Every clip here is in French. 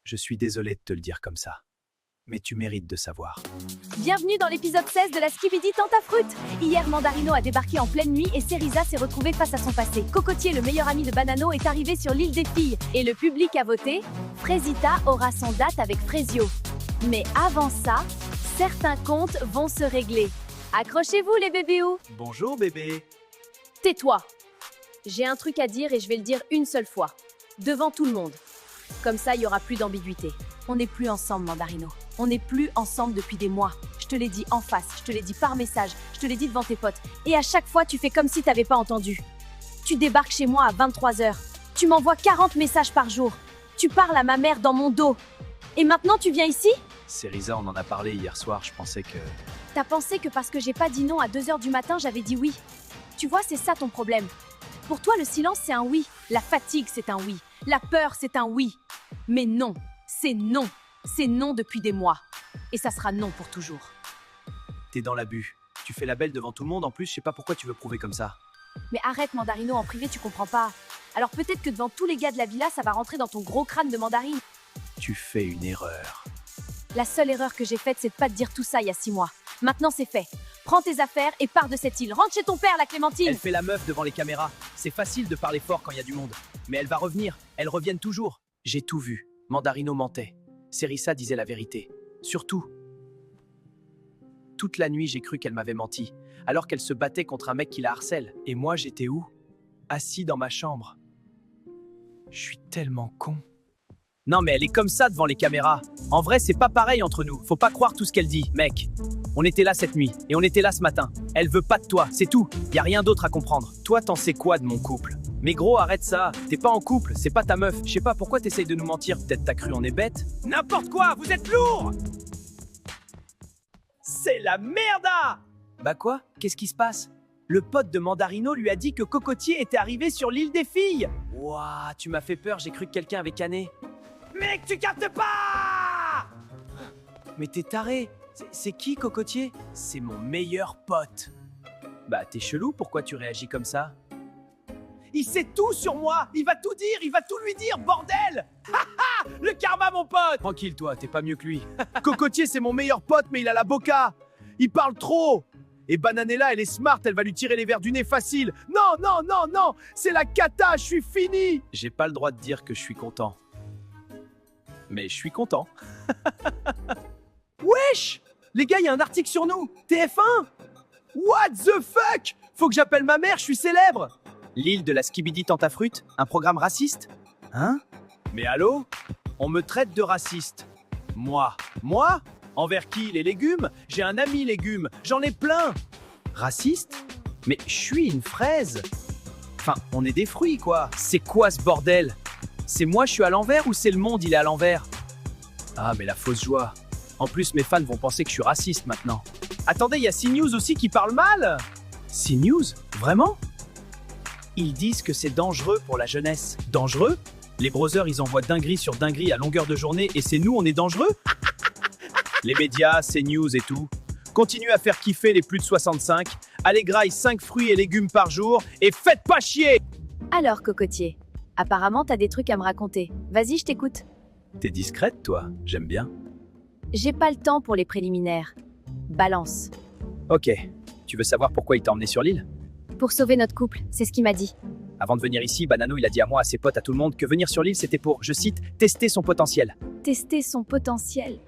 Je suis désolé de te le dire comme ça, mais tu mérites de savoir. Bienvenue dans l'épisode 16 de la Skibidi Tentafruit. Hier, Mandarino a débarqué en pleine nuit et Cerisa s'est retrouvée face à son passé. Cocotier, le meilleur ami de Banano, est arrivé sur l'île des filles. Et le public a voté. Frésita aura son date avec Frésio. Mais avant ça, certains comptes vont se régler. Accrochez-vous les bébéous. Bonjour bébé. Tais-toi. J'ai un truc à dire et je vais le dire une seule fois. Devant tout le monde. Comme ça, il n'y aura plus d'ambiguïté. On n'est plus ensemble, Mandarino. On n'est plus ensemble depuis des mois. Je te l'ai dit en face, je te l'ai dit par message, je te l'ai dit devant tes potes. Et à chaque fois, tu fais comme si t'avais pas entendu. Tu débarques chez moi à 23h. Tu m'envoies 40 messages par jour. Tu parles à ma mère dans mon dos. Et maintenant, tu viens ici? Cerisa, on en a parlé hier soir, je pensais que... T'as pensé que parce que j'ai pas dit non à 2h du matin, j'avais dit oui. Tu vois, c'est ça ton problème. Pour toi, le silence, c'est un oui. La fatigue, c'est un oui. La peur, c'est un oui. Mais non, c'est non. C'est non depuis des mois. Et ça sera non pour toujours. T'es dans l'abus. Tu fais la belle devant tout le monde, en plus, je sais pas pourquoi tu veux prouver comme ça. Mais arrête, Mandarino, en privé, tu comprends pas. Alors peut-être que devant tous les gars de la villa, ça va rentrer dans ton gros crâne de mandarine. Tu fais une erreur. La seule erreur que j'ai faite, c'est de pas te dire tout ça il y a 6 mois. Maintenant, c'est fait. Prends tes affaires et pars de cette île. Rentre chez ton père, la Clémentine. Elle fait la meuf devant les caméras. C'est facile de parler fort quand il y a du monde. Mais elle va revenir. Elles reviennent toujours. J'ai tout vu. Mandarino mentait. Cerisa disait la vérité. Surtout. Toute la nuit, j'ai cru qu'elle m'avait menti. Alors qu'elle se battait contre un mec qui la harcèle. Et moi, j'étais où? Assis dans ma chambre. Je suis tellement con. Non mais elle est comme ça devant les caméras. En vrai, c'est pas pareil entre nous. Faut pas croire tout ce qu'elle dit, mec. On était là cette nuit, et on était là ce matin. Elle veut pas de toi, c'est tout. Y a rien d'autre à comprendre. Toi, t'en sais quoi de mon couple? Mais gros, arrête ça. T'es pas en couple, c'est pas ta meuf. Je sais pas pourquoi t'essayes de nous mentir. Peut-être t'as cru on est bête? N'importe quoi, vous êtes lourd! C'est la merde! Bah quoi? Qu'est-ce qui se passe? Le pote de Mandarino lui a dit que Cocotier était arrivé sur l'île des filles. Ouah, tu m'as fait peur, j'ai cru que quelqu'un avait canné. Mec, tu captes pas! Mais t'es taré. C'est qui, Cocotier? C'est mon meilleur pote. Bah, t'es chelou, pourquoi tu réagis comme ça? Il sait tout sur moi! Il va tout dire, il va tout lui dire, bordel! Haha! Le karma, mon pote! Tranquille, toi, t'es pas mieux que lui. Cocotier, c'est mon meilleur pote, mais il a la boca! Il parle trop! Et Bananella, elle est smart, elle va lui tirer les verres du nez facile. Non, non, non, non! C'est la cata, je suis fini! J'ai pas le droit de dire que je suis content. Mais je suis content. Wesh! Les gars, il y a un article sur nous. TF1? What the fuck? Faut que j'appelle ma mère, je suis célèbre. L'île de la Skibidi Tentafruit, un programme raciste? Hein? Mais allô? On me traite de raciste. Moi? Moi? Envers qui? Les légumes? J'ai un ami légumes, j'en ai plein. Raciste? Mais je suis une fraise. Enfin, on est des fruits, quoi. C'est quoi ce bordel? C'est moi, je suis à l'envers ou c'est le monde, il est à l'envers? Ah, mais la fausse joie. En plus, mes fans vont penser que je suis raciste maintenant. Attendez, il y a CNews aussi qui parle mal. CNews? Vraiment? Ils disent que c'est dangereux pour la jeunesse. Dangereux? Les brothers, ils envoient dinguerie sur dinguerie à longueur de journée et c'est nous, on est dangereux? Les médias, CNews et tout. Continuez à faire kiffer les plus de 65. Allez, graille 5 fruits et légumes par jour et faites pas chier! Alors, Cocotier, apparemment, t'as des trucs à me raconter. Vas-y, je t'écoute. T'es discrète, toi. J'aime bien. J'ai pas le temps pour les préliminaires. Balance. Ok. Tu veux savoir pourquoi il t'a emmené sur l'île? Pour sauver notre couple, c'est ce qu'il m'a dit. Avant de venir ici, Banano, il a dit à moi, à ses potes, à tout le monde, que venir sur l'île, c'était pour, je cite, tester son potentiel. Tester son potentiel.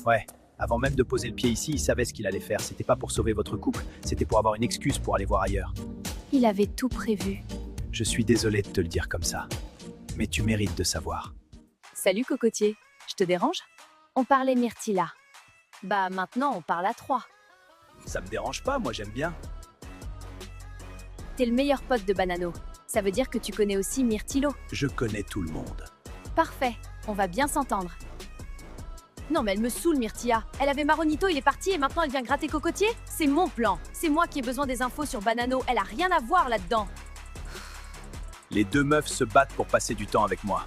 Ouais. Avant même de poser le pied ici, il savait ce qu'il allait faire. C'était pas pour sauver votre couple, c'était pour avoir une excuse pour aller voir ailleurs. Il avait tout prévu. Je suis désolé de te le dire comme ça. Mais tu mérites de savoir. Salut, Cocotier. Je te dérange? On parlait Myrtilla. Bah maintenant, on parle à 3. Ça me dérange pas, moi j'aime bien. T'es le meilleur pote de Banano. Ça veut dire que tu connais aussi Myrtillo. Je connais tout le monde. Parfait, on va bien s'entendre. Non mais elle me saoule, Myrtilla. Elle avait Maronito, il est parti et maintenant elle vient gratter Cocotier? C'est mon plan. C'est moi qui ai besoin des infos sur Banano. Elle a rien à voir là-dedans. Les deux meufs se battent pour passer du temps avec moi.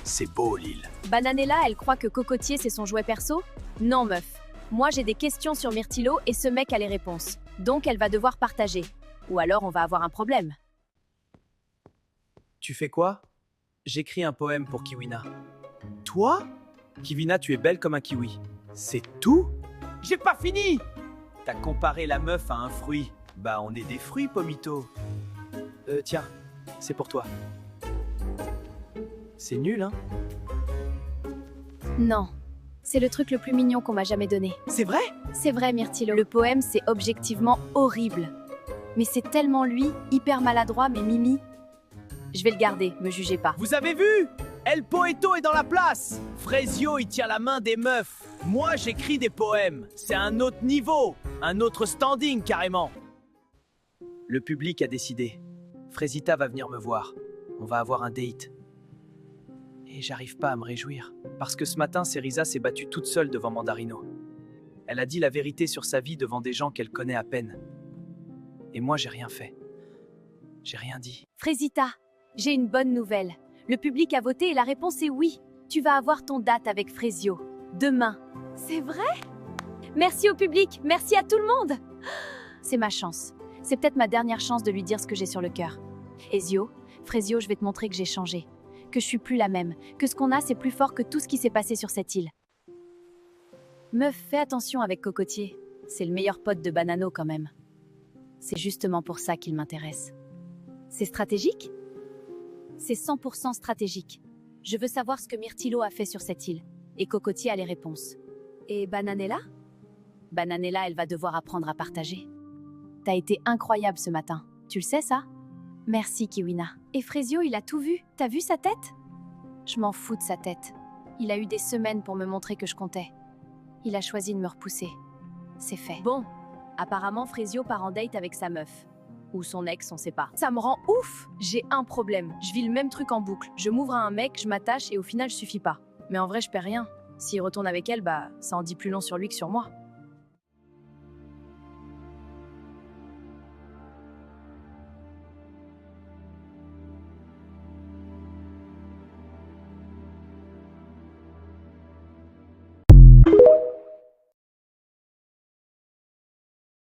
C'est beau, l'île. Bananella, elle croit que Cocotier c'est son jouet perso? Non, meuf. Moi j'ai des questions sur Myrtillo et ce mec a les réponses. Donc elle va devoir partager. Ou alors on va avoir un problème. Tu fais quoi? J'écris un poème pour Kiwina. Toi? Kivina, tu es belle comme un kiwi. C'est tout? J'ai pas fini! T'as comparé la meuf à un fruit. Bah, on est des fruits, Pomito. Tiens, c'est pour toi. C'est nul, hein? Non. C'est le truc le plus mignon qu'on m'a jamais donné. C'est vrai? C'est vrai, Myrtilo. Le poème, c'est objectivement horrible. Mais c'est tellement lui, hyper maladroit, mais Mimi. Je vais le garder, me jugez pas. Vous avez vu? El Poeto est dans la place! Frezio, il tient la main des meufs. Moi, j'écris des poèmes. C'est un autre niveau, un autre standing carrément. Le public a décidé. Frezita va venir me voir. On va avoir un date. Et j'arrive pas à me réjouir. Parce que ce matin, Cerisa s'est battue toute seule devant Mandarino. Elle a dit la vérité sur sa vie devant des gens qu'elle connaît à peine. Et moi, j'ai rien fait. J'ai rien dit. Frésita, j'ai une bonne nouvelle. Le public a voté et la réponse est oui. Tu vas avoir ton date avec Frezio. Demain. C'est vrai? Merci au public, merci à tout le monde. C'est ma chance. C'est peut-être ma dernière chance de lui dire ce que j'ai sur le cœur. Frezio, je vais te montrer que j'ai changé. Que je suis plus la même. Que ce qu'on a, c'est plus fort que tout ce qui s'est passé sur cette île. Meuf, fais attention avec Cocotier. C'est le meilleur pote de Banano quand même. C'est justement pour ça qu'il m'intéresse. C'est stratégique? C'est 100% stratégique. Je veux savoir ce que Myrtilo a fait sur cette île. Et Cocotier a les réponses. Et Bananella? Bananella, elle va devoir apprendre à partager. T'as été incroyable ce matin. Tu le sais, ça? Merci, Kiwina. Et Frezio, il a tout vu. T'as vu sa tête? Je m'en fous de sa tête. Il a eu des semaines pour me montrer que je comptais. Il a choisi de me repousser. C'est fait. Bon, apparemment, Frezio part en date avec sa meuf. Ou son ex, on sait pas. Ça me rend ouf! J'ai un problème. Je vis le même truc en boucle. Je m'ouvre à un mec, je m'attache et au final, je suffis pas. Mais en vrai, je perds rien. S'il retourne avec elle, bah, ça en dit plus long sur lui que sur moi.